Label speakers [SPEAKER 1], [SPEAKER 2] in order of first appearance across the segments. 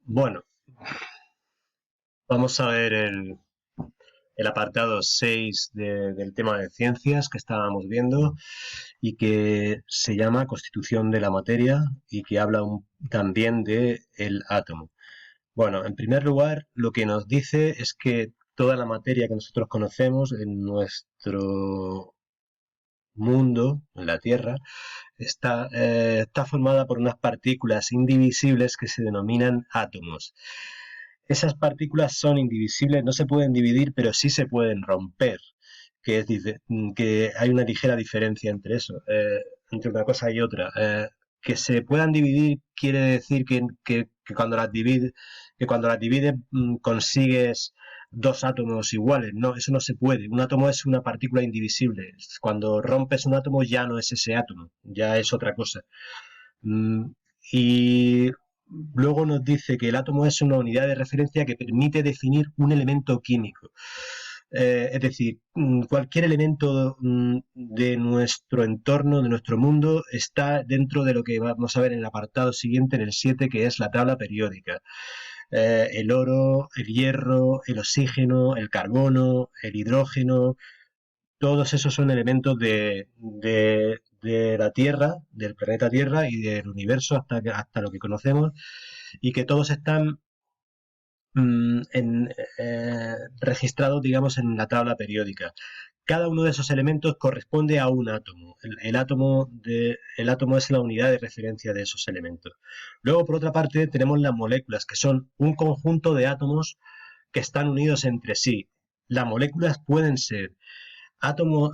[SPEAKER 1] Bueno, vamos a ver el apartado 6 del tema de ciencias que estábamos viendo y que se llama Constitución de la materia y que habla también de el átomo. Bueno, en primer lugar, lo que nos dice es que toda la materia que nosotros conocemos en nuestro mundo, en la Tierra, está formada por unas partículas indivisibles que se denominan átomos. Esas partículas son indivisibles, no se pueden dividir, pero sí se pueden romper, que hay una ligera diferencia entre eso, entre una cosa y otra. Que se puedan dividir quiere decir que cuando las divides consigues dos átomos iguales. No, eso no se puede. Un átomo es una partícula indivisible. Cuando rompes un átomo ya no es ese átomo, ya es otra cosa. Mm, y luego nos dice que el átomo es una unidad de referencia que permite definir un elemento químico. Es decir, cualquier elemento de nuestro entorno, de nuestro mundo, está dentro de lo que vamos a ver en el apartado siguiente, en el 7, que es la tabla periódica. El oro, el hierro, el oxígeno, el carbono, el hidrógeno, todos esos son elementos de la Tierra, del planeta Tierra y del universo hasta lo que conocemos, y que todos están registrados, digamos, en la tabla periódica. Cada uno de esos elementos corresponde a un átomo. El átomo es la unidad de referencia de esos elementos. Luego, por otra parte, tenemos las moléculas, que son un conjunto de átomos que están unidos entre sí. Las moléculas átomos,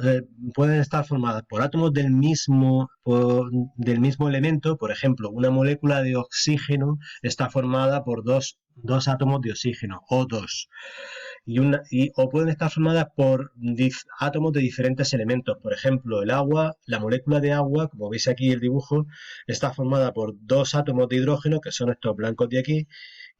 [SPEAKER 1] pueden estar formadas por átomos del mismo elemento. Por ejemplo, una molécula de oxígeno está formada por dos átomos de oxígeno, o dos. O pueden estar formadas por átomos de diferentes elementos. Por ejemplo, la molécula de agua, como veis aquí el dibujo, está formada por dos átomos de hidrógeno, que son estos blancos de aquí,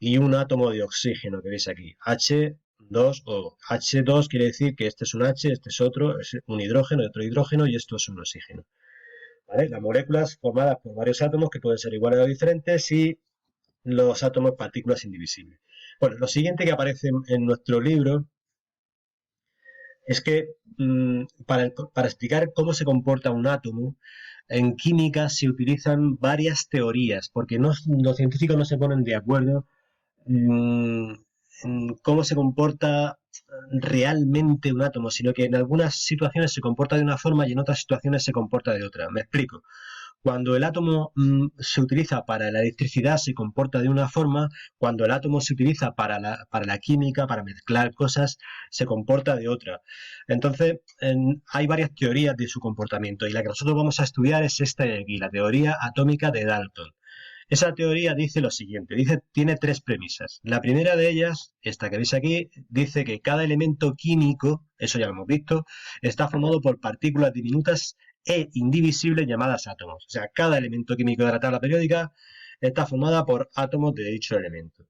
[SPEAKER 1] y un átomo de oxígeno, que veis aquí, H2O. H2 quiere decir que este es un H, este es otro, es un hidrógeno, otro hidrógeno, y esto es un oxígeno. ¿Vale? Las moléculas formadas por varios átomos que pueden ser iguales o diferentes, y los átomos partículas indivisibles. Bueno, lo siguiente que aparece en nuestro libro es que para explicar cómo se comporta un átomo, en química se utilizan varias teorías, porque los científicos no se ponen de acuerdo mm, en cómo se comporta realmente un átomo, sino que en algunas situaciones se comporta de una forma y en otras situaciones se comporta de otra. Me explico. Cuando el átomo se utiliza para la electricidad se comporta de una forma, cuando el átomo se utiliza para la química, para mezclar cosas, se comporta de otra. Entonces, hay varias teorías de su comportamiento y la que nosotros vamos a estudiar es esta de aquí, la teoría atómica de Dalton. Esa teoría dice lo siguiente, tiene tres premisas. La primera de ellas, esta que veis aquí, dice que cada elemento químico, eso ya lo hemos visto, está formado por partículas diminutas e indivisibles llamadas átomos. O sea, cada elemento químico de la tabla periódica está formada por átomos de dicho elemento.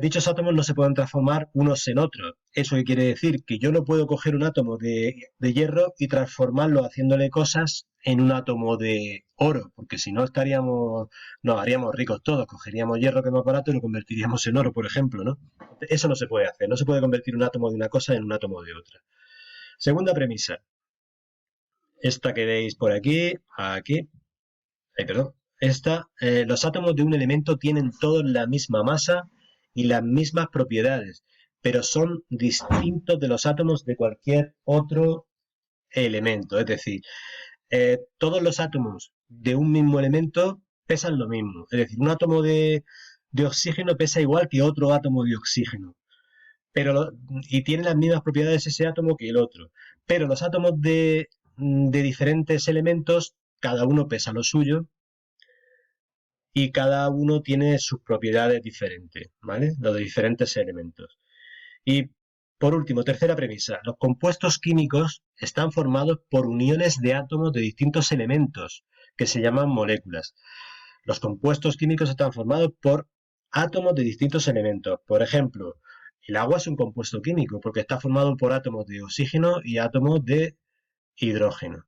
[SPEAKER 1] Dichos átomos no se pueden transformar unos en otros. ¿Eso qué quiere decir? Que yo no puedo coger un átomo de hierro y transformarlo haciéndole cosas en un átomo de oro, porque si no nos haríamos ricos todos, cogeríamos hierro que es más barato y lo convertiríamos en oro, por ejemplo, ¿no? Eso no se puede hacer, no se puede convertir un átomo de una cosa en un átomo de otra. Segunda premisa, esta que veis por aquí, perdón. Los átomos de un elemento tienen todos la misma masa y las mismas propiedades, pero son distintos de los átomos de cualquier otro elemento. Es decir, todos los átomos de un mismo elemento pesan lo mismo. Es decir, un átomo de oxígeno pesa igual que otro átomo de oxígeno. Y tiene las mismas propiedades ese átomo que el otro. Pero los átomos de diferentes elementos, cada uno pesa lo suyo y cada uno tiene sus propiedades diferentes, ¿vale? Los de diferentes elementos. Y por último, tercera premisa, los compuestos químicos están formados por uniones de átomos de distintos elementos que se llaman moléculas. Los compuestos químicos están formados por átomos de distintos elementos. Por ejemplo, el agua es un compuesto químico porque está formado por átomos de oxígeno y átomos de hidrógeno.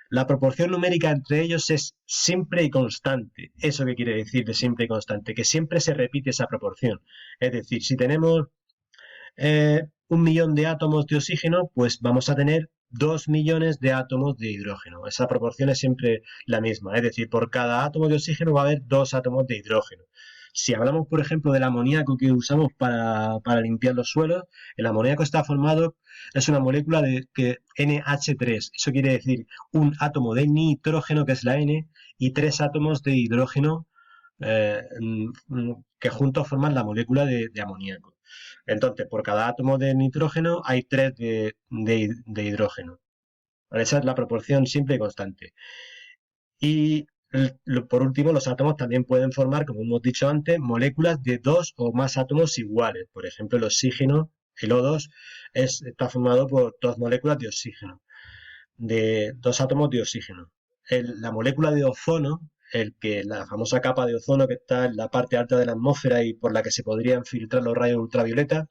[SPEAKER 1] La proporción numérica entre ellos es simple y constante. ¿Eso qué quiere decir de simple y constante? Que siempre se repite esa proporción. Es decir, si tenemos 1 millón de átomos de oxígeno, pues vamos a tener 2 millones de átomos de hidrógeno. Esa proporción es siempre la misma, es decir, por cada átomo de oxígeno va a haber 2 átomos de hidrógeno. Si hablamos, por ejemplo, del amoníaco que usamos para limpiar los suelos, el amoníaco está formado, es una molécula de que NH3. Eso quiere decir un átomo de nitrógeno, que es la N, y 3 átomos de hidrógeno eh, que juntos forman la molécula de amoníaco. Entonces, por cada átomo de nitrógeno hay 3 de hidrógeno. Esa es la proporción simple y constante. Y por último, los átomos también pueden formar, como hemos dicho antes, moléculas de 2 o más átomos iguales. Por ejemplo, el oxígeno, el O2, está formado por 2 moléculas de oxígeno, de 2 átomos de oxígeno. La molécula de ozono, la famosa capa de ozono que está en la parte alta de la atmósfera y por la que se podrían filtrar los rayos ultravioleta,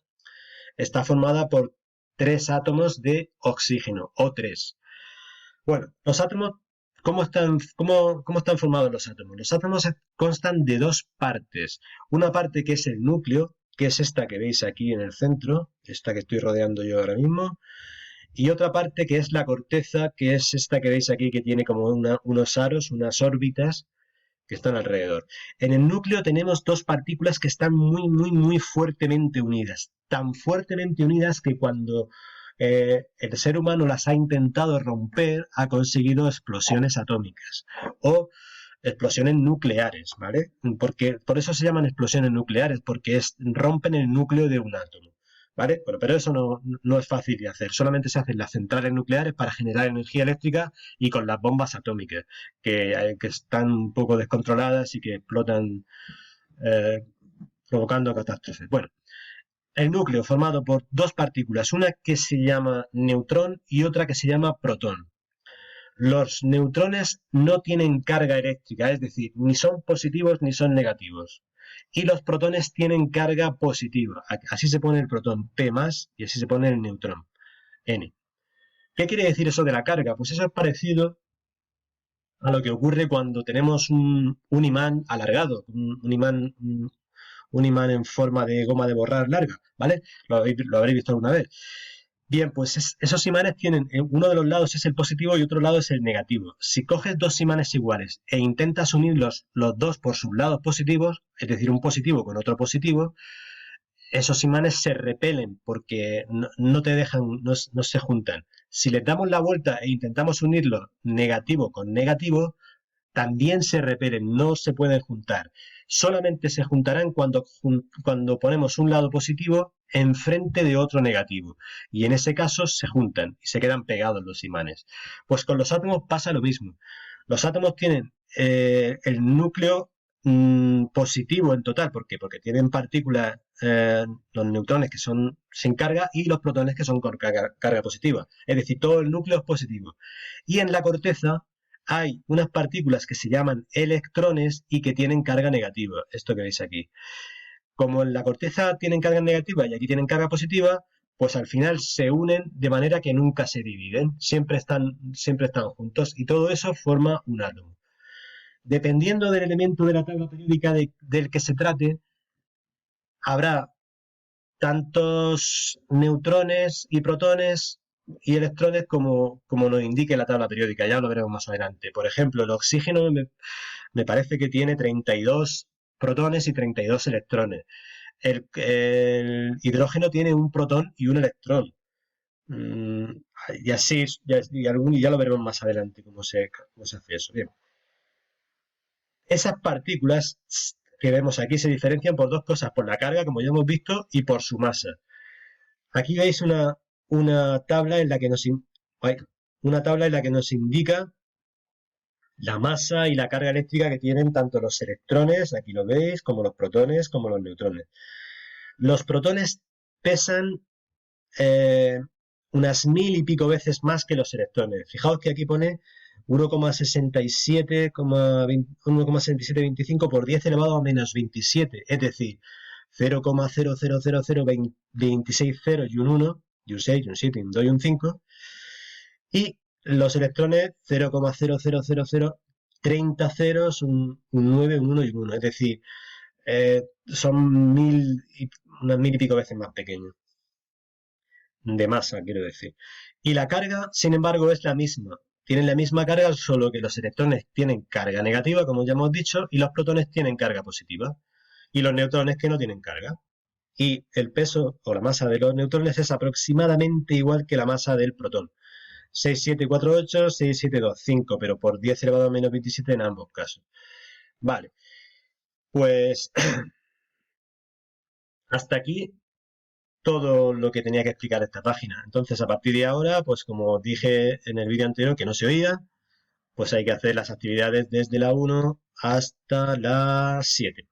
[SPEAKER 1] está formada por 3 átomos de oxígeno, O3. Bueno, los átomos, ¿cómo están formados los átomos? Los átomos constan de 2 partes. Una parte que es el núcleo, que es esta que veis aquí en el centro, esta que estoy rodeando yo ahora mismo, y otra parte que es la corteza, que es esta que veis aquí, que tiene como unos aros, unas órbitas que están alrededor. En el núcleo tenemos 2 partículas que están muy, muy, muy fuertemente unidas. Tan fuertemente unidas que cuando el ser humano las ha intentado romper, ha conseguido explosiones atómicas o explosiones nucleares, ¿vale? Por eso se llaman explosiones nucleares, porque rompen el núcleo de un átomo. ¿Vale? Bueno, pero eso no es fácil de hacer. Solamente se hacen las centrales nucleares para generar energía eléctrica y con las bombas atómicas, que están un poco descontroladas y que explotan provocando catástrofes. Bueno, el núcleo formado por 2 partículas, una que se llama neutrón y otra que se llama protón. Los neutrones no tienen carga eléctrica, es decir, ni son positivos ni son negativos. Y los protones tienen carga positiva. Así se pone el protón, P+, y así se pone el neutrón, N. ¿Qué quiere decir eso de la carga? Pues eso es parecido a lo que ocurre cuando tenemos un imán alargado, un imán en forma de goma de borrar larga, ¿vale? Lo habréis visto alguna vez. Bien, pues esos imanes tienen, uno de los lados es el positivo y otro lado es el negativo. Si coges 2 imanes iguales e intentas unirlos los dos por sus lados positivos, es decir, un positivo con otro positivo, esos imanes se repelen porque no te dejan, no se juntan. Si les damos la vuelta e intentamos unirlos negativo con negativo, también se repelen, no se pueden juntar. Solamente se juntarán cuando ponemos un lado positivo enfrente de otro negativo. Y en ese caso se juntan y se quedan pegados los imanes. Pues con los átomos pasa lo mismo. Los átomos tienen el núcleo positivo en total. ¿Por qué? Porque tienen partículas, los neutrones que son sin carga y los protones que son con carga positiva. Es decir, todo el núcleo es positivo. Y en la corteza hay unas partículas que se llaman electrones y que tienen carga negativa, esto que veis aquí. Como en la corteza tienen carga negativa y aquí tienen carga positiva, pues al final se unen de manera que nunca se dividen, siempre están juntos y todo eso forma un átomo. Dependiendo del elemento de la tabla periódica del que se trate, habrá tantos neutrones y protones y electrones como nos indique la tabla periódica, ya lo veremos más adelante. Por ejemplo, el oxígeno me parece que tiene 32 protones y 32 electrones. El hidrógeno tiene un protón y un electrón. Y así, ya lo veremos más adelante cómo se hace eso. Bien. Esas partículas que vemos aquí se diferencian por 2 cosas, por la carga, como ya hemos visto, y por su masa. Aquí veis una tabla en la que nos indica la masa y la carga eléctrica que tienen tanto los electrones, aquí lo veis, como los protones, como los neutrones. Los protones pesan unas 1000 y pico veces más que los electrones. Fijaos que aquí pone 1,6725 por 10 elevado a menos 27, es decir, 0,000026 ceros y un 1, y un 6, y un 7, y un 2 y un 5. Y Los electrones 0,00030 ceros, un 9, un 1 y un 1. Es decir, son unas mil y pico veces más pequeños. De masa, quiero decir. Y la carga, sin embargo, es la misma. Tienen la misma carga, solo que los electrones tienen carga negativa, como ya hemos dicho, y los protones tienen carga positiva. Y los neutrones que no tienen carga. Y el peso o la masa de los neutrones es aproximadamente igual que la masa del protón. 6,748, 6,725, pero por 10 elevado a menos 27 en ambos casos. Vale, pues hasta aquí todo lo que tenía que explicar esta página. Entonces, a partir de ahora, pues como dije en el vídeo anterior que no se oía, pues hay que hacer las actividades desde la 1 hasta la 7.